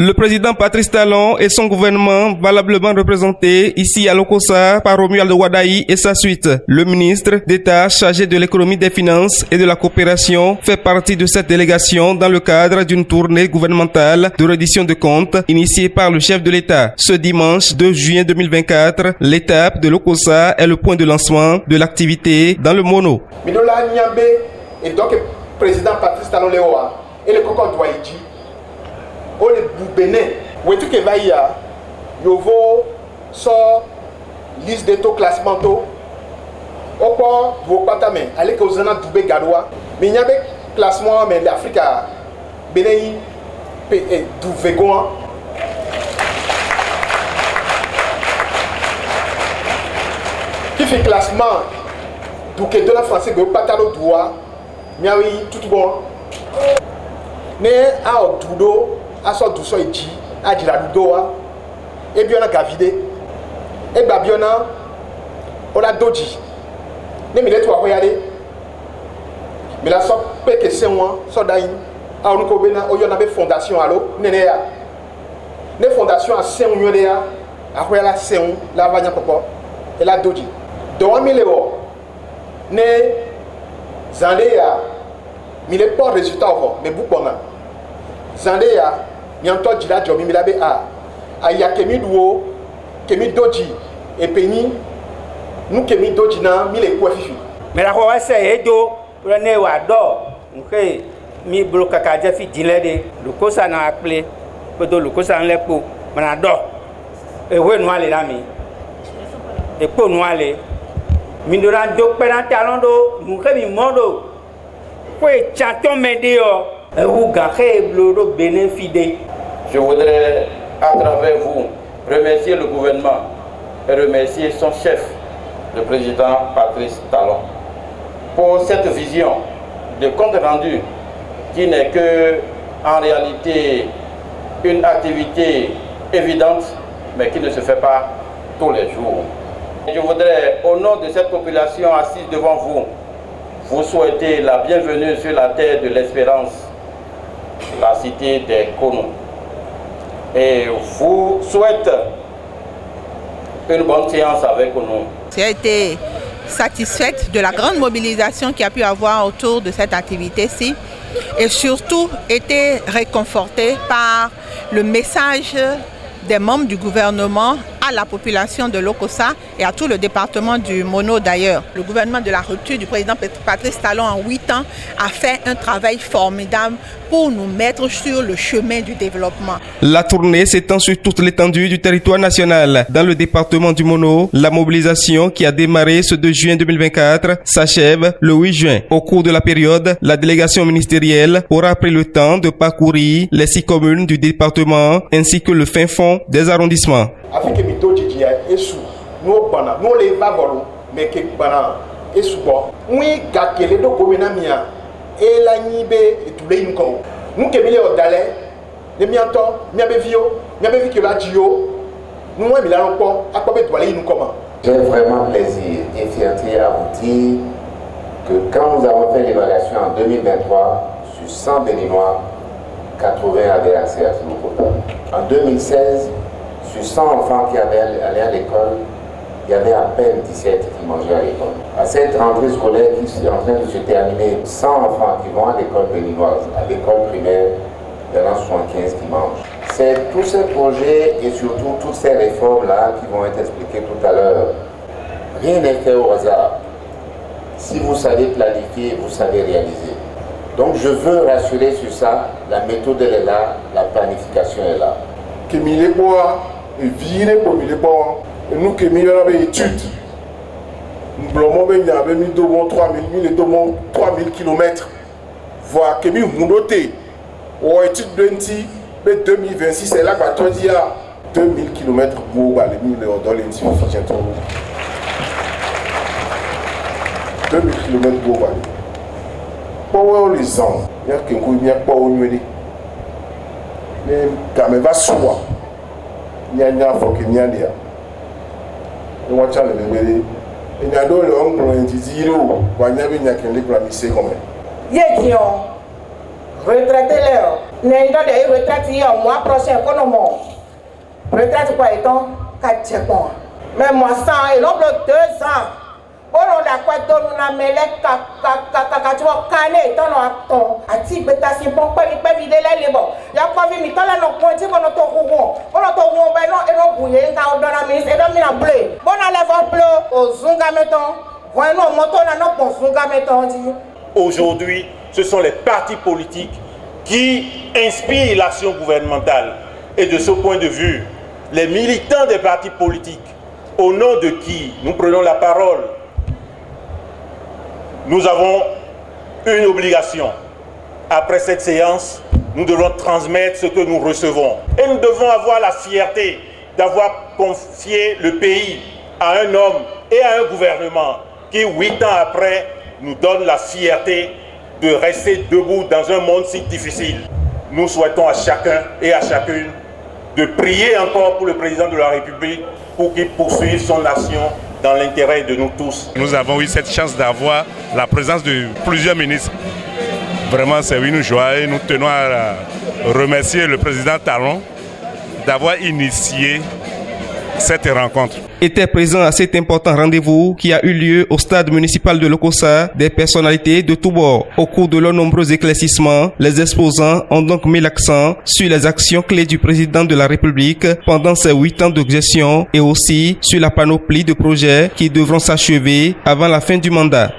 Le président Patrice Talon et son gouvernement valablement représentés ici à Lokossa par Romuald Wadaï et sa suite. Le ministre d'État chargé de l'économie, des finances et de la coopération fait partie de cette délégation dans le cadre d'une tournée gouvernementale de reddition de comptes initiée par le chef de l'État. Ce dimanche 2 juin 2024, l'étape de Lokossa est le point de lancement de l'activité dans le Mono. Midola Nyambe et donc le président Patrice Talon Léoa et le Kokon Douaïdji. O le Bénin, où est-ce que va y a Yovo sort liste de taux classement taux au port vous patame allez que vous en avez doublé gadoua mais il y a des classements mais l'Afrique a Bénin et doublé goan qui fait classement donc de la France que patalo doua mais oui tout bon mais à Otudo a sort du sol ici a dit la doua et bien on a gavidé et babiona on a doji ne mi le to akoyade mi la so pe ke se won so dayin a onu ko be na o yo na be fondation alo nene ya ne fondation a se won yo de ya akoya la se won la vanya popo e la doji do mi le wo ne zande ya mi le pas résultat ovo mais bu bona zande ya mi anto jila jo mi la be a ya kemi duo kemi doji et peni nous qui mi doji na mi le kwa fifi mais la ko ese edo rene wa do nke mi bloka ka je fi dile de Lokossa na aple pedo Lokossa nle po mana do e we no ale na mi e po no ale mi do ran do pe na talon do nke mi mondo ko e champion medio e wu ga ke blodo bénéfice. Je voudrais à travers vous remercier le gouvernement et remercier son chef, le président Patrice Talon, pour cette vision de compte rendu qui n'est que en réalité une activité évidente mais qui ne se fait pas tous les jours. Je voudrais au nom de cette population assise devant vous, vous souhaiter la bienvenue sur la terre de l'espérance, la cité des Kono, et vous souhaite une bonne séance avec nous. J'ai été satisfaite de la grande mobilisation qu'il y a pu avoir autour de cette activité-ci et surtout été réconfortée par le message des membres du gouvernement à la population de Lokossa et à tout le département du Mono d'ailleurs. Le gouvernement de la rupture du président Patrice Talon en 8 ans a fait un travail formidable pour nous mettre sur le chemin du développement. La tournée s'étend sur toute l'étendue du territoire national. Dans le département du Mono, la mobilisation qui a démarré ce 2 juin 2024 s'achève le 8 juin. Au cours de la période, la délégation ministérielle aura pris le temps de parcourir les 6 communes du département ainsi que le fin fond des arrondissements. Afin que mito didi esu no bana no le va volo mais que bana esu bo oui gakele do gomena mia e la nyibe e tule nko nous que mile odale le mianto miabe vio miabe vi que la dio nous moi mila nko akobe toile nous comment. J'ai vraiment plaisir et fierté à vous dire que quand nous avons fait l'évaluation en 2023 sur 100 Béninois, 80 avaient accès à ce nouveau potable. En 2016, sur 100 enfants qui allaient à l'école, il y avait à peine 17 qui mangeaient à l'école. À cette rentrée scolaire qui est en train de se terminer, 100 enfants qui vont à l'école béninoise, à l'école primaire, il y en a 75 qui mangent. C'est tous ces projets et surtout toutes ces réformes-là qui vont être expliquées tout à l'heure. Rien n'est fait au hasard. Si vous savez planifier, vous savez réaliser. Donc je veux rassurer sur ça, la méthode elle est là, la planification est là. Que mille bois et vire pour mille bois et nous que mille avait études nous blomons ben y avait 3000 km voir que mille mondoté ou étude 2026 c'est là que tu dis à 2000 km pour les mille dans les insuffisants 2000 km pour pour les ans il y a quelqu'un qui a pas au mieux mais quand même va souvent il y a un faut qu'il y a des et moi tiens le bébé il y a d'autres hommes pour un zéro quand il y a bien qu'il les planifier comme Yédion retraité là Né dans des retraites hier mois prochain qu'on non retraite quoi étant 4 mois. Mais moi 100 et l'on bloque 2 ans. On a quoi donner na mele ka tu vois cané dans nos ati beta si bon pas vide les bon. Ya pas vu mi tala no point ko no to rougon. On to rougon ben non et non bouiller ka on donne ministre et donne na bleu. Bon na lève bleu au zunga meton. Voilà moto na no pon zunga meton dit. Aujourd'hui, ce sont les partis politiques qui inspirent l'action gouvernementale. Et de ce point de vue, les militants des partis politiques, au nom de qui nous prenons la parole, nous avons une obligation. Après cette séance, nous devons transmettre ce que nous recevons. Et nous devons avoir la fierté d'avoir confié le pays à un homme et à un gouvernement qui, 8 ans après, nous donne la fierté de rester debout dans un monde si difficile. Nous souhaitons à chacun et à chacune de prier encore pour le président de la République pour qu'il poursuive son action dans l'intérêt de nous tous. Nous avons eu cette chance d'avoir la présence de plusieurs ministres. Vraiment, c'est une joie et nous tenons à remercier le président Talon d'avoir initié cette rencontre. Étaient présents à cet important rendez-vous qui a eu lieu au stade municipal de Lokossa des personnalités de tous bords. Au cours de leurs nombreux éclaircissements, les exposants ont donc mis l'accent sur les actions clés du président de la République pendant ses 8 ans de gestion et aussi sur la panoplie de projets qui devront s'achever avant la fin du mandat.